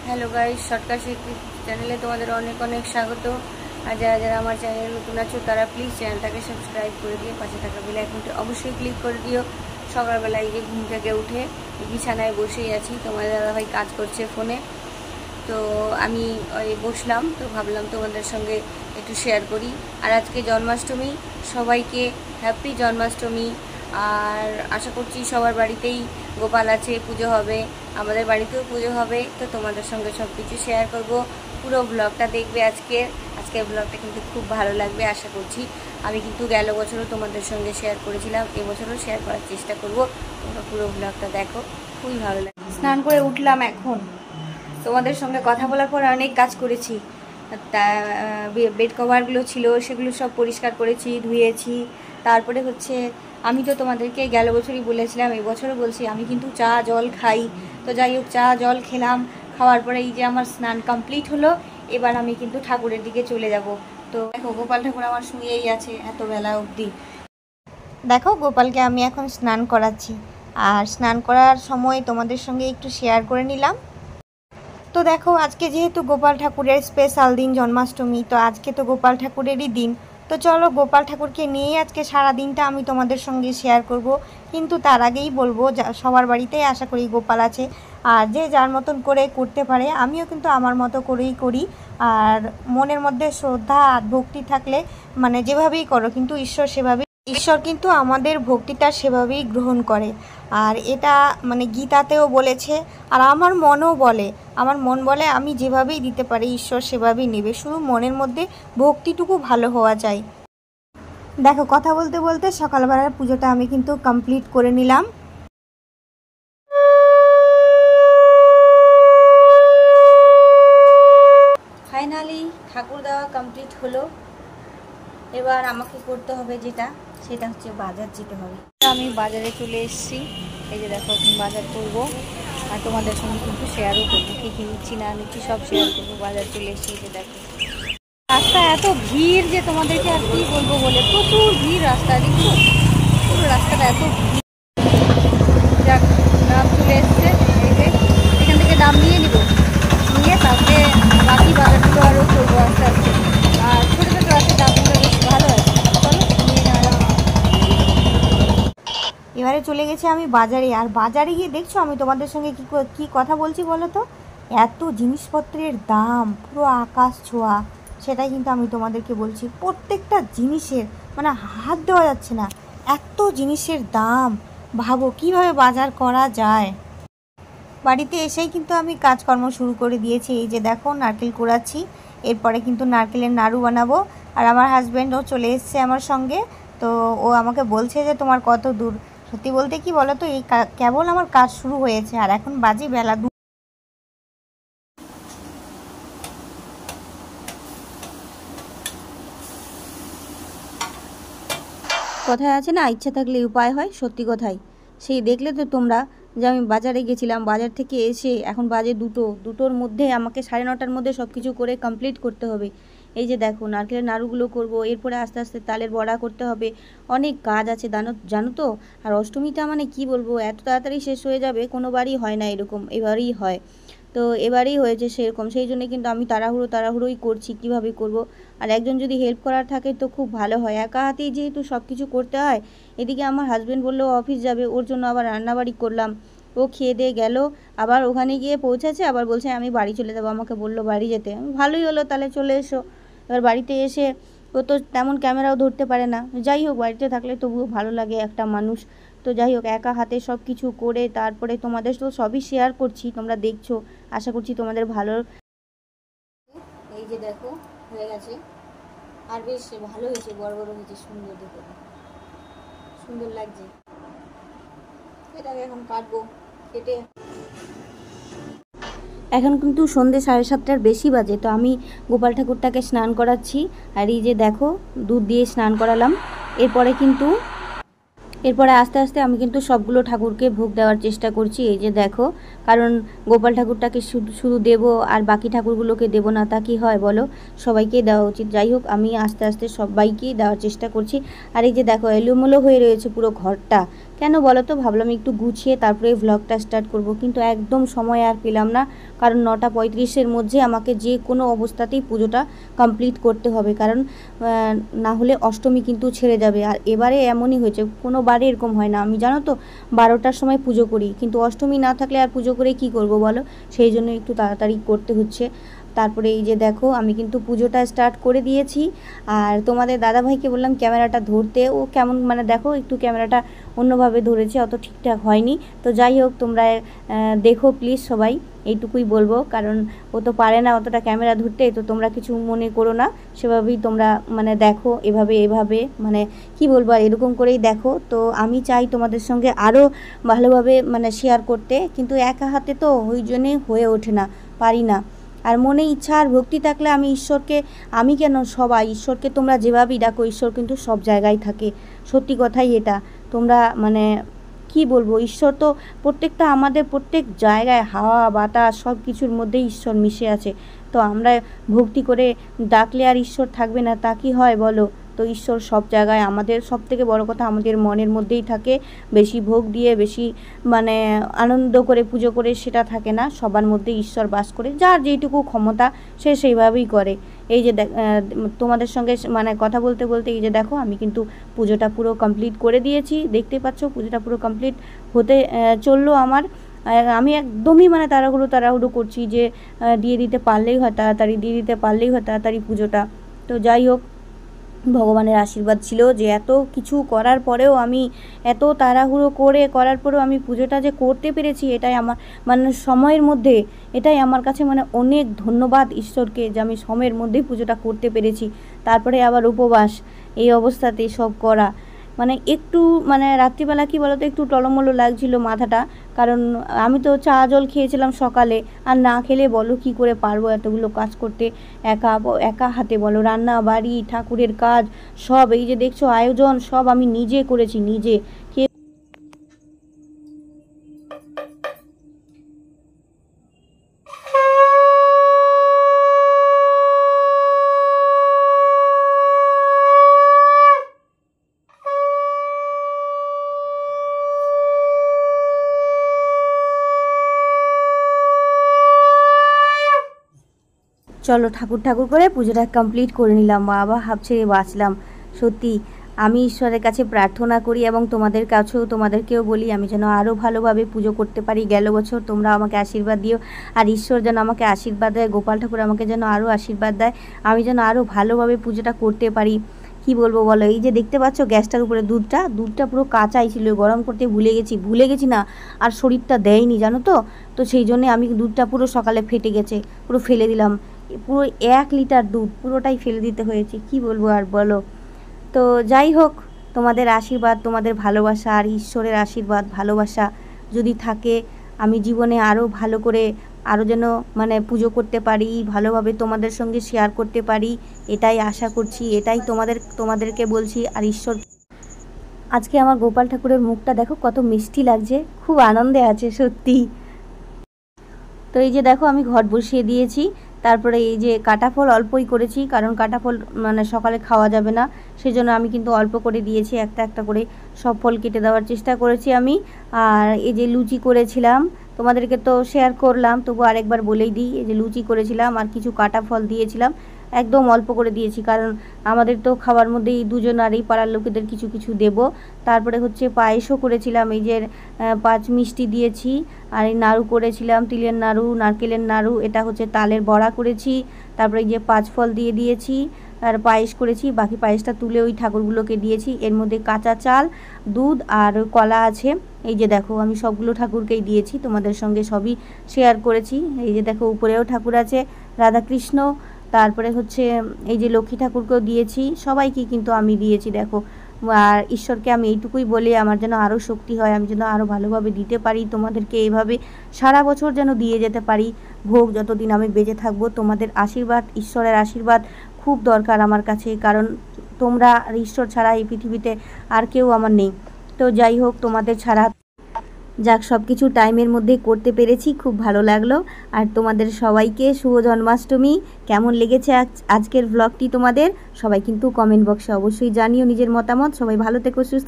Hello guys, shortcut চ্যানেলে তোমাদের অনেক অনেক স্বাগত। আর যারা যারা আমার চ্যানেলে নতুন আছো তারা প্লিজ চ্যানেলটাকে সাবস্ক্রাইব করে দিয়ে পাশে থাকা বেল আইকনটি অবশ্যই ক্লিক করে দিও। সকালবেলা এই যে ঘুম থেকে উঠে বিছানায় বসেই আছি, তোমাদের দাদাভাই কাজ করছে ফোনে, তো আমি ওই বসলাম, তো ভাবলাম তোমাদের সঙ্গে একটু শেয়ার করি। আর আজকে জন্মাষ্টমী, সবাইকে হ্যাপি জন্মাষ্টমী। আর আশা করছি সবার বাড়িতেই গোপাল আছে, পুজো হবে, আমাদের বাড়িতেও পুজো হবে, তো তোমাদের সঙ্গে সব কিছু শেয়ার করব। পুরো ব্লগটা দেখবে আজকের ব্লগটা কিন্তু খুব ভালো লাগবে আশা করছি। আমি কিন্তু গেল বছরও তোমাদের সঙ্গে শেয়ার করেছিলাম, এবছরও শেয়ার করার চেষ্টা করব। তোমরা পুরো ব্লগটা দেখো, খুবই ভালো লাগে। স্নান করে উঠলাম এখন, তোমাদের সঙ্গে কথা বলার পর অনেক কাজ করেছি। তা বেড কভারগুলো ছিল সেগুলো সব পরিষ্কার করেছি, ধুয়েছি। তারপরে হচ্ছে আমি তো তোমাদেরকে গেল বছরই বলেছিলাম, এবছরও বলছি, আমি কিন্তু চা জল খাই। তো যাই হোক, চা জল খেলাম, খাওয়ার পরে এই যে আমার স্নান কমপ্লিট হলো। এবার আমি কিন্তু ঠাকুরের দিকে চলে যাব। তো দেখো, গোপাল ঠাকুর আমার শুয়েই আছে এত বেলা অবধি। দেখো, গোপালকে আমি এখন স্নান করাচ্ছি, আর স্নান করার সময় তোমাদের সঙ্গে একটু শেয়ার করে নিলাম। তো দেখো, আজকে যেহেতু গোপাল ঠাকুরের স্পেশাল দিন জন্মাষ্টমী, তো আজকে তো গোপাল ঠাকুরেরই দিন। তো চলো, গোপাল ঠাকুরকে নিয়েই আজকে সারা দিনটা আমি তোমাদের সঙ্গে শেয়ার করব। কিন্তু তার আগেই বলবো, সবার বাড়িতেই আশা করি গোপাল আছে, আর যে যার মতন করে করতে পারে, আমিও কিন্তু আমার মতো করেই করি। আর মনের মধ্যে শ্রদ্ধা আর ভক্তি থাকলে মানে যেভাবেই করো, কিন্তু ঈশ্বর কিন্তু আমাদের ভক্তিটা সেভাবেই গ্রহণ করে। আর এটা মানে গীতাতেও বলেছে, আর আমার মন বলে আমি যেভাবেই দিতে পারি ঈশ্বর সেভাবেই নেবে, শুধু মনের মধ্যে ভক্তিটুকু ভালো হওয়া চাই। দেখো, কথা বলতে বলতে সকালবেলার পুজোটা আমি কিন্তু কমপ্লিট করে নিলাম। ফাইনালি ঠাকুর দেওয়া কমপ্লিট হলো। এবার আমাকে করতে হবে সেটা হচ্ছে বাজার যেতে হবে। আমি বাজারে চলে এসেছি, এই যে দেখো, বাজার করবো আর তোমাদের সঙ্গে কিন্তু শেয়ারও করবো, কী কী নিচ্ছি না নিচ্ছি সব শেয়ার করবো। বাজার চলে এসেছি, এই যে দেখো, রাস্তা এত ভিড় যে তোমাদেরকে আর কি বলবো বলে, প্রচুর ভিড় রাস্তা, দেখছো পুরো রাস্তাটা এত ভিড়। যাক, দাম চলে এসছে, এই যে এখান থেকে দাম নিয়ে নিয়ে তারপরে বাকি বাজারগুলো আরও করবো আস্তে আস্তে। আর ছোটো ছোটো আছে, দামগুলো বেশ ভালো আছে। এবারে চলে গেছে আমি বাজারে, আর বাজারে গিয়ে দেখছো আমি তোমাদের সঙ্গে কি কথা বলছি বলো তো, এত জিনিসপত্রের দাম পুরো আকাশ ছোঁয়া। সেটাই কিন্তু আমি তোমাদেরকে বলছি, প্রত্যেকটা জিনিসের মানে হাত দেওয়া যাচ্ছে না, এত জিনিসের দাম। ভাবো কিভাবে বাজার করা যায়। বাড়িতে এসেই কিন্তু আমি কাজকর্ম শুরু করে দিয়েছি। এই যে দেখো, নারকেল কুড়াচ্ছি, এরপরে কিন্তু নারকেলের নাড়ু বানাবো। আর আমার হাজব্যান্ডও চলে এসছে আমার সঙ্গে, তো ও আমাকে বলছে যে তোমার কত দূর। সত্যি বলতে কি বলো তো, এই কেবল আমার কাজ শুরু হয়েছে, আর এখন বাজে বেলা 2। কথায় আছে না, ইচ্ছা থাকলে উপায় হয়, সত্যি কথাই। সেই দেখলে তো তোমরা যে আমি বাজারে গেছিলাম, বাজার থেকে এসে এখন বাজে 2টোর মধ্যে আমাকে 9:30টার মধ্যে সব কিছু করে কমপ্লিট করতে হবে। এই যে দেখো, নারকেলের নাড়ুগুলো করব, এরপরে আস্তে আস্তে তালের বড়া করতে হবে, অনেক কাজ আছে জানো তো। আর অষ্টমীটা মানে কি বলবো, এত তাড়াতাড়ি শেষ হয়ে যাবে, কোনোবারই হয় না এরকম, এবারেই হয়। তো এবারেই হয়েছে সেরকম, সেই জন্য কিন্তু আমি তাড়াহুড়োই করছি, কিভাবে করব। আর একজন যদি হেল্প করার থাকে তো খুব ভালো হয়, একা হাতেই যেহেতু সব কিছু করতে হয়। এদিকে আমার হাজব্যান্ড বললো অফিস যাবে, ওর জন্য আবার রান্নাবাড়ি করলাম। ও খেয়ে দিয়ে গেল, আবার ওখানে গিয়ে পৌঁছেছে, আবার বলছে আমি বাড়ি চলে যাবো, আমাকে বললো বাড়ি যেতে। ভালোই হলো, তাহলে চলে এসো। এবার বাড়িতে এসে ও তো তেমন ক্যামেরাও ধরতে পারে না, যাই হোক বাড়িতে থাকলে তবুও ভালো লাগে একটা মানুষ। তো যাই হোক, একা হাতে সব কিছু করে তারপরে তোমাদের তো সবই শেয়ার করছি, তোমরা দেখছো, আশা করছি তোমাদের ভালো। এই যে দেখো, হয়ে গেছে, আর বেশ ভালো হয়েছে, বড় বড় হয়েছে, সুন্দর দেখে, সুন্দর লাগছে। এটাকে এখন কাটবো, কেটে। এখন কিন্তু সন্ধ্যে 7:30টার বেশি বাজে, তো আমি গোপাল ঠাকুরটাকে স্নান করাচ্ছি। আর এই যে দেখো, দুধ দিয়ে স্নান করালাম। এরপরে আস্তে আস্তে আমি কিন্তু সবগুলো ঠাকুরকে ভোগ দেওয়ার চেষ্টা করছি। এই যে দেখো, কারণ গোপাল ঠাকুরটাকে শুধু দেবো আর বাকি ঠাকুরগুলোকে দেবো না, তা কি হয় বলো, সবাইকেই দেওয়া উচিত। যাই হোক, আমি আস্তে আস্তে সবাইকেই দেওয়ার চেষ্টা করছি। আর এই যে দেখো, এলোমেলো হয়ে রয়েছে পুরো ঘরটা, কেন বলো তো, ভাবলাম একটু গুছিয়ে তারপরে ভ্লগটা স্টার্ট করব, কিন্তু একদম সময় আর পেলাম না। কারণ 9:35-এর মধ্যে আমাকে যে কোনো অবস্থাতেই পুজোটা কমপ্লিট করতে হবে, কারণ না হলে অষ্টমী কিন্তু ছেড়ে যাবে। আর এবারে এমনই হয়েছে, কোনো বারে এরকম হয় না। আমি জানো তো 12টার সময় পুজো করি, কিন্তু অষ্টমী না থাকলে আর পুজো করে কি করব বলো, সেই জন্য একটু তাড়াতাড়ি করতে হচ্ছে। তারপরে এই যে দেখো আমি কিন্তু পুজোটা স্টার্ট করে দিয়েছি। আর তোমাদের দাদাভাইকে বললাম ক্যামেরাটা ধরতে, ও কেমন মানে দেখো একটু ক্যামেরাটা অন্যভাবে ধরেছে, অত ঠিকঠাক হয়নি। তো যাই হোক, তোমরা দেখো প্লিজ সবাই, এইটুকুই বলবো, কারণ ও তো পারে না অতটা ক্যামেরা ধরতে। তো তোমরা কিছু মনে করো না, সেভাবেই তোমরা মানে দেখো, এভাবে মানে কি বলবো, আর এরকম করেই দেখো। তো আমি চাই তোমাদের সঙ্গে আরও ভালোভাবে মানে শেয়ার করতে, কিন্তু একা হাতে তো ওই জন্যে হয়ে ওঠে না, পারি না। আর মনে ইচ্ছা আর ভক্তি থাকলে আমি ঈশ্বরকে, আমি কেন সবাই, ঈশ্বরকে তোমরা যেভাবেই ডাকো, ঈশ্বর কিন্তু সব জায়গায় থাকে। সত্যি কথাই এটা। তোমরা মানে কি বলবো, ঈশ্বর তো প্রত্যেকটা আমাদের প্রত্যেক জায়গায়, হাওয়া বাতাস সব কিছুর মধ্যেই ঈশ্বর মিশে আছে। তো আমরা ভক্তি করে ডাকলে আর ঈশ্বর থাকবে না, তা কি হয় বলো? তো ঈশ্বর সব জায়গায়, আমাদের সব থেকে বড় কথা আমাদের মনের মধ্যেই থাকে। বেশি ভোগ দিয়ে, বেশি মানে আনন্দ করে পুজো করে সেটা থাকে না, সবার মধ্যে ঈশ্বর বাস করে। যার যেইটুকু ক্ষমতা সে সেইভাবেই করে। এই যে তোমাদের সঙ্গে মানে কথা বলতে বলতে এই যে দেখো আমি কিন্তু পুজোটা পুরো কমপ্লিট করে দিয়েছি। দেখতে পাচ্ছ পুজোটা পুরো কমপ্লিট হতে চললো আমার। আমি একদমই মানে তাড়াহুড়ো করছি যে দিয়ে দিতে পারলেই হয় তাড়াতাড়ি, দিয়ে দিতে পারলেই হয় তাড়াতাড়ি পুজোটা। তো যাই হোক, ভগবানের আশীর্বাদ ছিল যে এত কিছু করার পরেও আমি, এত তাড়াহুড়ো করার পরেও আমি পুজোটা যে করতে পেরেছি, এটাই আমার মানে সময়ের মধ্যে, এটাই আমার কাছে মানে অনেক ধন্যবাদ ঈশ্বরকে, যে আমি সময়ের মধ্যেই পুজোটা করতে পেরেছি। তারপরে আবার উপবাস, এই অবস্থাতে সব করা, মানে একটু মানে রাত্রিবেলা কি বলতো একটু টলমলো লাগছিল মাথাটা, কারণ আমি তো চা জল খেয়েছিলাম সকালে, আর না খেলে বলো কি করে পারবো এতগুলো কাজ করতে, একা হাতে বলো, রান্না বাড়ি ঠাকুরের কাজ সব, এই যে দেখছো আয়োজন সব আমি নিজে করেছি, নিজে। চলো ঠাকুর করে পুজোটা কমপ্লিট করে নিলাম, বাবা হাঁপ ছেড়ে বাঁচলাম। সত্যি আমি ঈশ্বরের কাছে প্রার্থনা করি এবং তোমাদের কাছেও, তোমাদেরকেও বলি আমি যেন আরও ভালোভাবে পুজো করতে পারি। গেল বছর তোমরা আমাকে আশীর্বাদ দিও, আর ঈশ্বর যেন আমাকে আশীর্বাদ দেয়, গোপাল ঠাকুর আমাকে যেন আরও আশীর্বাদ দেয়, আমি যেন আরও ভালোভাবে পুজোটা করতে পারি। কি বলবো বলো, এই যে দেখতে পাচ্ছ গ্যাসটার উপরে দুধটা পুরো কাঁচাই ছিল, গরম করতে ভুলে গেছি না, আর শরীরটা দেয়নি জানো তো। তো সেই জন্যে আমি দুধটা পুরো সকালে ফেটে গেছে, পুরো ফেলে দিলাম, পুরো 1 লিটার দুধ পুরোটাই ফেলে দিতে হয়েছে, কি বলবো আর বলো। তো যাই হোক, তোমাদের আশীর্বাদ, তোমাদের ভালোবাসা আর ঈশ্বরের আশীর্বাদ ভালোবাসা যদি থাকে, আমি জীবনে আরও ভালো করে আরও যেন মানে পুজো করতে পারি, ভালোভাবে তোমাদের সঙ্গে শেয়ার করতে পারি, এটাই আশা করছি, এটাই তোমাদেরকে বলছি। আর ঈশ্বর, আজকে আমার গোপাল ঠাকুরের মুখটা দেখো কত মিষ্টি লাগছে, খুব আনন্দে আছে সত্যি। তো এই যে দেখো আমি ঘট বসিয়ে দিয়েছি। তারপরে এই যে কাটা ফল অল্পই করেছি, কারণ কাটা ফল মানে সকালে খাওয়া যাবে না, সেজন্য আমি কিন্তু অল্প করে দিয়েছি, একটা করে সব ফল কেটে দেওয়ার চেষ্টা করেছি আমি। আর এই যে লুচি করেছিলাম, তোমাদেরকে তো শেয়ার করলাম, তবু আরেকবার বলেই দিই, এই যে লুচি করেছিলাম আর কিছু কাটা ফল দিয়েছিলাম, একদম অল্প করে দিয়েছি, কারণ আমাদের তো খাওয়ার মধ্যে এই দুজন আর এই পাড়ার লোকেদের কিছু কিছু দেব। তারপরে হচ্ছে পায়েসও করেছিলাম, এই যে 5 মিষ্টি দিয়েছি, আর এই নাড়ু করেছিলাম, তিলের নাড়ু, নারকেলের নাড়ু, এটা হচ্ছে তালের বড়া করেছি। তারপরে এই যে 5 ফল দিয়ে দিয়েছি, আর পায়েস করেছি, বাকি পায়েসটা তুলে ওই ঠাকুরগুলোকে দিয়েছি। এর মধ্যে কাঁচা চাল, দুধ আর কলা আছে। এই যে দেখো আমি সবগুলো ঠাকুরকেই দিয়েছি, তোমাদের সঙ্গে সবই শেয়ার করেছি। এই যে দেখো উপরেও ঠাকুর আছে, রাধাকৃষ্ণ, তারপরে হচ্ছে এই যে লক্ষ্মী ঠাকুরকেও দিয়েছি, সবাইকে কিন্তু আমি দিয়েছি দেখো। আর ঈশ্বরকে আমি এইটুকুই বলি আমার যেন আরও শক্তি হয়, আমি যেন আরও ভালোভাবে দিতে পারি তোমাদেরকে, এইভাবে সারা বছর যেন দিয়ে যেতে পারি, ভোগ যতদিন আমি বেঁচে থাকবো। তোমাদের আশীর্বাদ, ঈশ্বরের আশীর্বাদ খুব দরকার আমার কাছে, কারণ তোমরা আর ঈশ্বর ছাড়া এই পৃথিবীতে আর কেউ আমার নেই। তো যাই হোক, তোমাদের ছাড়া যাক সব কিছু টাইমের মধ্যে করতে পেরেছি, খুব ভালো লাগলো। আর তোমাদের সবাইকে শুভ জন্মাষ্টমী। কেমন লেগেছে আজকের ব্লগটি তোমাদের, সবাই কিন্তু কমেন্ট বক্সে অবশ্যই জানিও নিজের মতামত। সবাই ভালো থেকো, সুস্থ